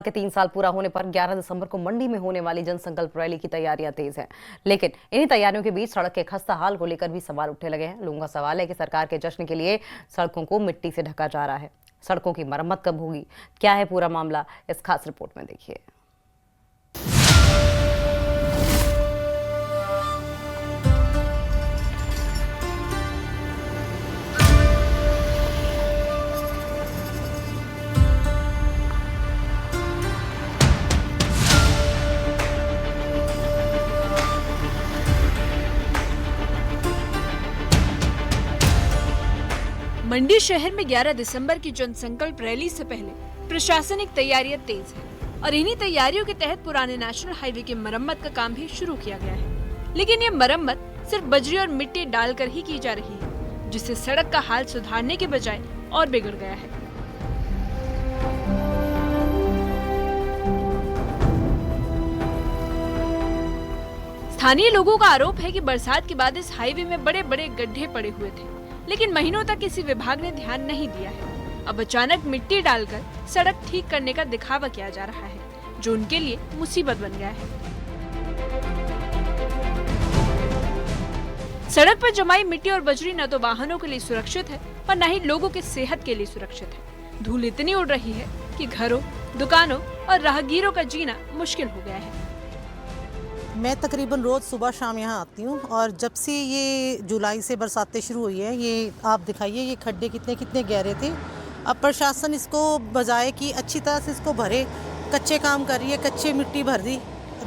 के 3 साल पूरा होने पर 11 दिसंबर को मंडी में होने वाली जनसंकल्प रैली की तैयारियां तेज हैं। लेकिन इन्हीं तैयारियों के बीच सड़क के खस्ता हाल को लेकर भी सवाल उठने लगे हैं। लोगों का सवाल है कि सरकार के जश्न के लिए सड़कों को मिट्टी से ढका जा रहा है। सड़कों की मरम्मत कब होगी, क्या है पूरा मामला, इस खास रिपोर्ट में देखिए। मंडी शहर में 11 दिसंबर की जनसंकल्प रैली से पहले प्रशासनिक तैयारियां तेज है और इन्हीं तैयारियों के तहत पुराने नेशनल हाईवे की मरम्मत का काम भी शुरू किया गया है। लेकिन ये मरम्मत सिर्फ बजरी और मिट्टी डालकर ही की जा रही है, जिससे सड़क का हाल सुधारने के बजाय और बिगड़ गया है। स्थानीय लोगों का आरोप है कि बरसात के बाद इस हाईवे में बड़े बड़े गड्ढे पड़े हुए थे, लेकिन महीनों तक किसी विभाग ने ध्यान नहीं दिया है। अब अचानक मिट्टी डालकर सड़क ठीक करने का दिखावा किया जा रहा है, जो उनके लिए मुसीबत बन गया है। सड़क पर जमाई मिट्टी और बजरी न तो वाहनों के लिए सुरक्षित है और न ही लोगों की सेहत के लिए सुरक्षित है। धूल इतनी उड़ रही है कि घरों, दुकानों और राहगीरों का जीना मुश्किल हो गया है। मैं तकरीबन रोज़ सुबह शाम यहाँ आती हूँ और जब से ये जुलाई से बरसातें शुरू हुई है, ये आप दिखाइए ये खड्डे कितने कितने गहरे थे। अब प्रशासन इसको बजाय कि अच्छी तरह से इसको भरे, कच्चे काम कर रही है, कच्चे मिट्टी भर दी।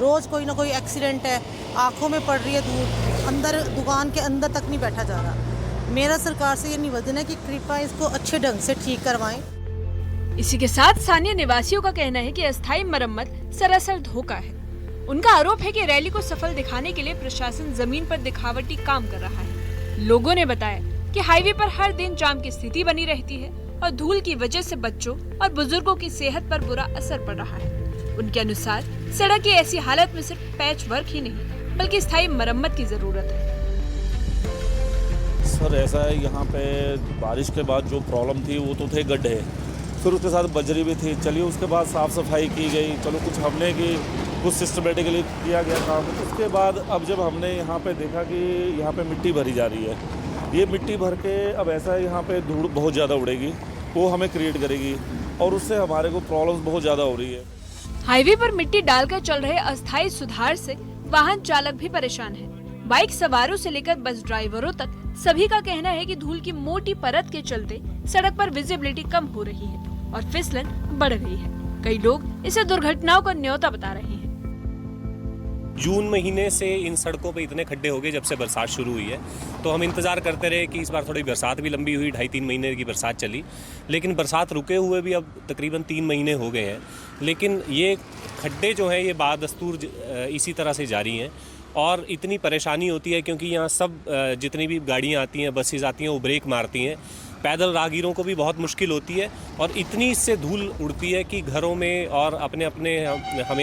रोज़ कोई ना कोई एक्सीडेंट है, आँखों में पड़ रही है धूल, अंदर दुकान के अंदर तक नहीं बैठा जा रहा। मेरा सरकार से ये निवेदन है कि कृपया इसको अच्छे ढंग से ठीक करवाएं। इसी के साथ स्थानीय निवासियों का कहना है कि अस्थायी मरम्मत सरासर धोखा है। उनका आरोप है कि रैली को सफल दिखाने के लिए प्रशासन जमीन पर दिखावटी काम कर रहा है। लोगों ने बताया कि हाईवे पर हर दिन जाम की स्थिति बनी रहती है और धूल की वजह से बच्चों और बुजुर्गों की सेहत पर बुरा असर पड़ रहा है। उनके अनुसार सड़क की ऐसी हालत में सिर्फ पैच वर्क ही नहीं, बल्कि स्थायी मरम्मत की जरूरत है। सर ऐसा है, यहाँ पे बारिश के बाद जो प्रॉब्लम थी वो तो थे गड्ढे, फिर उसके साथ बजरी भी थी। चलिए उसके बाद साफ़ सफाई की गई, चलो कुछ हमने की, कुछ सिस्टमेटिकली किया गया काम। उसके बाद अब जब हमने यहाँ पे देखा कि यहाँ पे मिट्टी भरी जा रही है, ये मिट्टी भर के अब ऐसा है यहाँ पे धूल बहुत ज़्यादा उड़ेगी, वो हमें क्रिएट करेगी और उससे हमारे को प्रॉब्लम्स बहुत ज़्यादा हो रही है। हाईवे पर मिट्टी डालकर चल रहे अस्थायी सुधार से वाहन चालक भी परेशान है। बाइक सवारों से लेकर बस ड्राइवरों तक सभी का कहना है कि धूल की मोटी परत के चलते सड़क पर विजिबिलिटी कम हो रही है और फिसलन बढ़ गई है। कई लोग इसे दुर्घटनाओं का न्योता बता रहे हैं। जून महीने से इन सड़कों पे इतने खड्डे हो गए जब से बरसात शुरू हुई है, तो हम इंतज़ार करते रहे कि इस बार थोड़ी बरसात भी लंबी हुई, 2.5-3 महीने की बरसात चली, लेकिन बरसात रुके हुए भी अब तकरीबन 3 महीने हो गए हैं। लेकिन ये खड्डे जो हैं ये बादस्तूर इसी तरह से जारी हैं और इतनी परेशानी होती है क्योंकि यहाँ सब जितनी भी गाड़ियाँ आती हैं, बसेज आती हैं, वो ब्रेक मारती हैं। पैदल राहगीरों को भी बहुत मुश्किल होती है और इतनी इससे धूल उड़ती है कि घरों में और हमें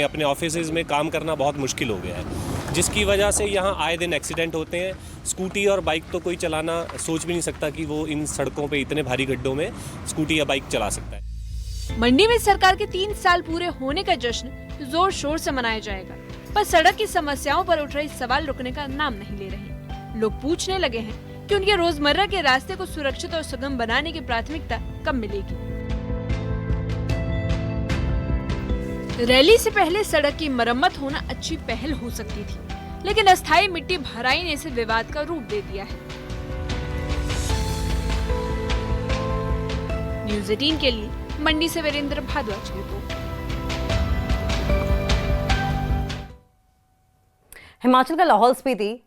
अपने ऑफिसेज में काम करना बहुत मुश्किल हो गया है, जिसकी वजह से यहाँ आए दिन एक्सीडेंट होते हैं। स्कूटी और बाइक तो कोई चलाना सोच भी नहीं सकता कि वो इन सड़कों पे इतने भारी गड्ढों में स्कूटी या बाइक चला सकता है। मंडी में सरकार के 3 साल पूरे होने का जश्न जोर शोर से मनाया जाएगा, पर सड़क की समस्याओं पर उठ रहे सवाल रुकने का नाम नहीं ले रहे। लोग पूछने लगे हैं कि उनके रोजमर्रा के रास्ते को सुरक्षित और सुगम बनाने की प्राथमिकता कब मिलेगी। रैली से पहले सड़क की मरम्मत होना अच्छी पहल हो सकती थी, लेकिन अस्थायी मिट्टी भराई ने इसे विवाद का रूप दे दिया है। न्यूज़ 18 के लिए मंडी से वीरेंद्र भारद्वाज की रिपोर्ट। हिमाचल का लाहौल स्पीति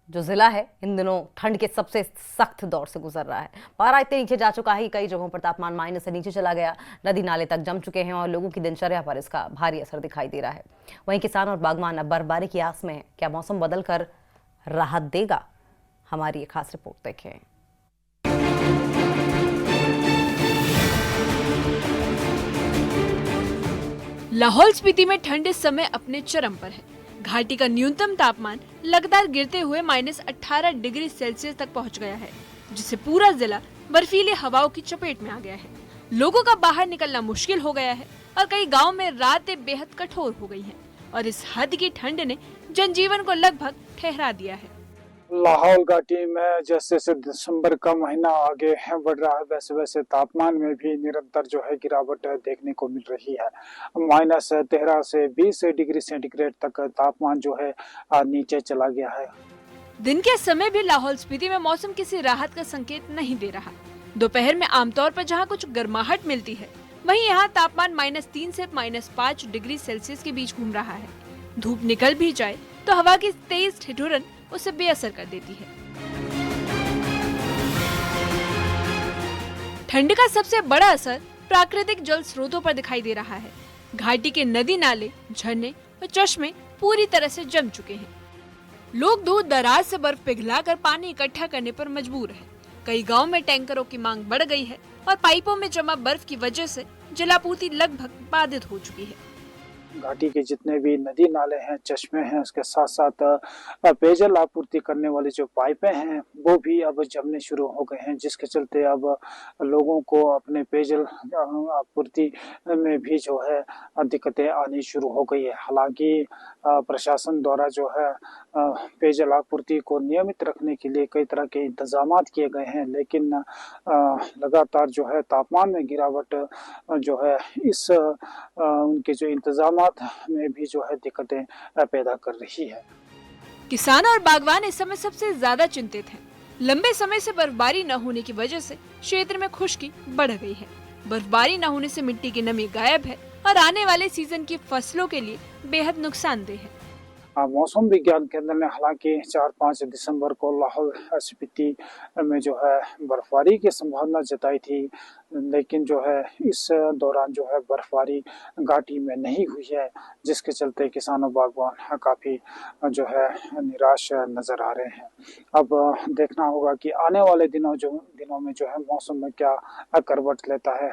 जो जिला है इन दिनों ठंड के सबसे सख्त दौर से गुजर रहा है। पारा इतने नीचे जा चुका है कि कई जगहों पर तापमान माइनस से नीचे चला गया, नदी नाले तक जम चुके हैं और लोगों की दिनचर्या पर इसका भारी असर दिखाई दे रहा है। वहीं किसान और बागवान अब बर्फबारी की आस में हैं। क्या मौसम बदलकर राहत देगा? हमारी ये खास रिपोर्ट देखें। लाहौल स्पीति में ठंड इस समय अपने चरम पर है। घाटी का न्यूनतम तापमान लगातार गिरते हुए -18 डिग्री सेल्सियस तक पहुंच गया है, जिससे पूरा जिला बर्फीली हवाओं की चपेट में आ गया है। लोगों का बाहर निकलना मुश्किल हो गया है और कई गांव में रातें बेहद कठोर हो गई हैं और इस हद की ठंड ने जनजीवन को लगभग ठहरा दिया है। लाहौल घाटी में जैसे जैसे दिसंबर का महीना आगे बढ़ रहा है वैसे वैसे तापमान में भी निरंतर जो है गिरावट देखने को मिल रही है। -13 से 20 डिग्री सेंटीग्रेड तक तापमान जो है नीचे चला गया है। दिन के समय भी लाहौल स्पीति में मौसम किसी राहत का संकेत नहीं दे रहा। दोपहर में आमतौर पर जहां कुछ गर्माहट मिलती है, वहीं यहां तापमान -3 से -5 डिग्री सेल्सियस के बीच घूम रहा है। धूप निकल भी जाए तो हवा की तेज ठिठुरन उसे बेअसर कर देती है। ठंड का सबसे बड़ा असर प्राकृतिक जल स्रोतों पर दिखाई दे रहा है। घाटी के नदी नाले, झरने और चश्मे पूरी तरह से जम चुके हैं। लोग दूर दराज से बर्फ पिघलाकर पानी इकट्ठा करने पर मजबूर हैं। कई गांव में टैंकरों की मांग बढ़ गई है और पाइपों में जमा बर्फ की वजह से जलापूर्ति लगभग बाधित हो चुकी है। घाटी के जितने भी नदी नाले हैं, चश्मे हैं, उसके साथ साथ पेयजल आपूर्ति करने वाली जो पाइपें हैं वो भी अब जमने शुरू हो गए हैं, जिसके चलते अब लोगों को अपने पेयजल आपूर्ति में भी जो है दिक्कतें आनी शुरू हो गई है। हालांकि प्रशासन द्वारा जो है पेयजल आपूर्ति को नियमित रखने के लिए कई तरह के इंतजाम किए गए हैं, लेकिन लगातार जो है तापमान में गिरावट जो है इस उनके जो इंतजाम में भी जो है दिक्कतें पैदा कर रही है। किसान और बागवान इस समय सबसे ज्यादा चिंतित हैं। लंबे समय से बर्फबारी न होने की वजह से क्षेत्र में खुश्की बढ़ गई है। बर्फबारी न होने से मिट्टी की नमी गायब है और आने वाले सीजन की फसलों के लिए बेहद नुकसानदेह है। मौसम विज्ञान केंद्र ने हालांकि 4-5 दिसंबर को लाहौल स्पीति में जो है बर्फबारी की संभावना जताई थी, लेकिन जो है इस दौरान जो है बर्फबारी घाटी में नहीं हुई है, जिसके चलते किसान और बागवान काफ़ी जो है निराश नज़र आ रहे हैं। अब देखना होगा कि आने वाले दिनों में जो है मौसम में क्या करवट लेता है,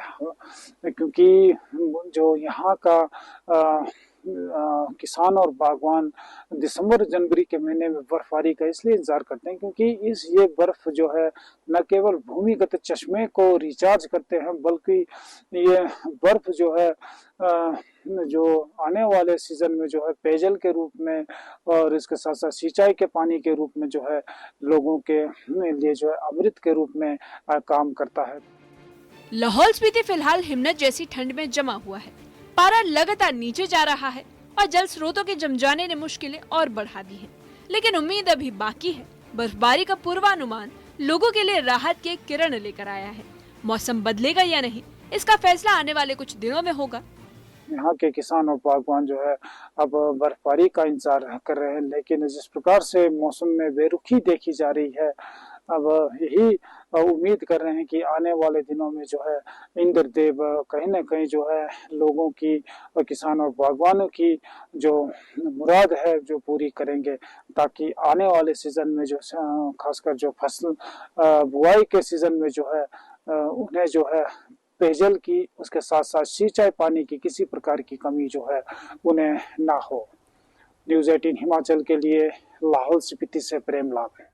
क्योंकि जो यहाँ का किसान और बागवान दिसंबर जनवरी के महीने में बर्फबारी का इसलिए इंतजार करते हैं क्योंकि ये बर्फ जो है न केवल भूमिगत चश्मे को रिचार्ज करते हैं, बल्कि ये बर्फ जो है जो आने वाले सीजन में जो है पेयजल के रूप में और इसके साथ साथ सिंचाई के पानी के रूप में जो है लोगों के लिए जो है अमृत के रूप में काम करता है। लाहौल स्पीति फिलहाल हिमनद जैसी ठंड में जमा हुआ है। पारा लगातार नीचे जा रहा है और जल स्रोतों के जम जाने ने मुश्किलें और बढ़ा दी हैं। लेकिन उम्मीद अभी बाकी है। बर्फबारी का पूर्वानुमान लोगों के लिए राहत की एक किरण लेकर आया है। मौसम बदलेगा या नहीं, इसका फैसला आने वाले कुछ दिनों में होगा। यहाँ के किसान और बागवान जो है अब बर्फबारी का इंतजार कर रहे हैं, लेकिन जिस प्रकार से मौसम में बेरुखी देखी जा रही है, अब यही उम्मीद कर रहे हैं कि आने वाले दिनों में जो है इंद्रदेव कहीं न कहीं जो है लोगों की और किसान और बागवानों की जो मुराद है जो पूरी करेंगे, ताकि आने वाले सीजन में जो खासकर जो फसल बुआई के सीजन में जो है उन्हें जो है पेयजल की, उसके साथ साथ सिंचाई पानी की किसी प्रकार की कमी जो है उन्हें ना हो। न्यूज़ 18 हिमाचल के लिए लाहौल स्पीति से प्रेम लाभ है।